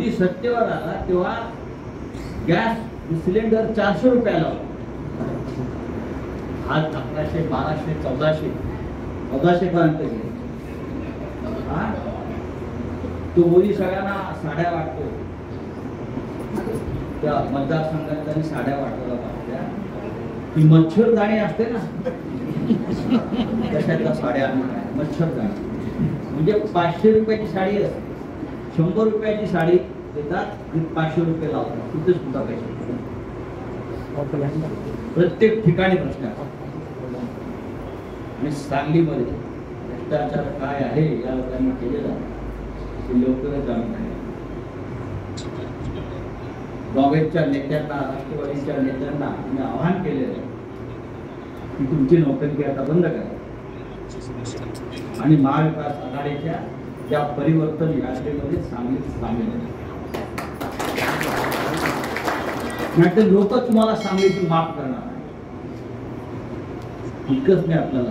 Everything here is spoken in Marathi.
मोदी सत्तेवर आला तेव्हा गॅस सिलेंडर 400 रुपयाला होता. आज 1100, 1200, 1400 पर्यंत गेले. तो मोदी सगळ्यांना साड्या वाटतो. त्या मतदारसंघात त्यांनी साड्या वाटवल्या पाहिजे. ती मच्छरदाणी असते ना, तशातल्या साड्या मच्छरदाणी म्हणजे 500 रुपयाची साडी असते, 100 रुपयाची साडी देतात, 500 रुपये लावतात. कुठे सुद्धा पैसे प्रत्येक ठिकाणी भ्रष्टाचार. आणि सांगलीमध्ये भ्रष्टाचार काय आहे या लोकांनी केलेला ते लवकरच आम्ही काँग्रेसच्या नेत्यांना, राष्ट्रवादीच्या नेत्यांना मी आवाहन केलेलं आहे की तुमची नोकरी आता बंद करा आणि महाविकास आघाडीच्या त्या परिवर्तन यात्रेमध्ये सामील आहे. नाहीतर लोक तुम्हाला सांगलीची माफ करणार नाही. इतकंच मी आपल्याला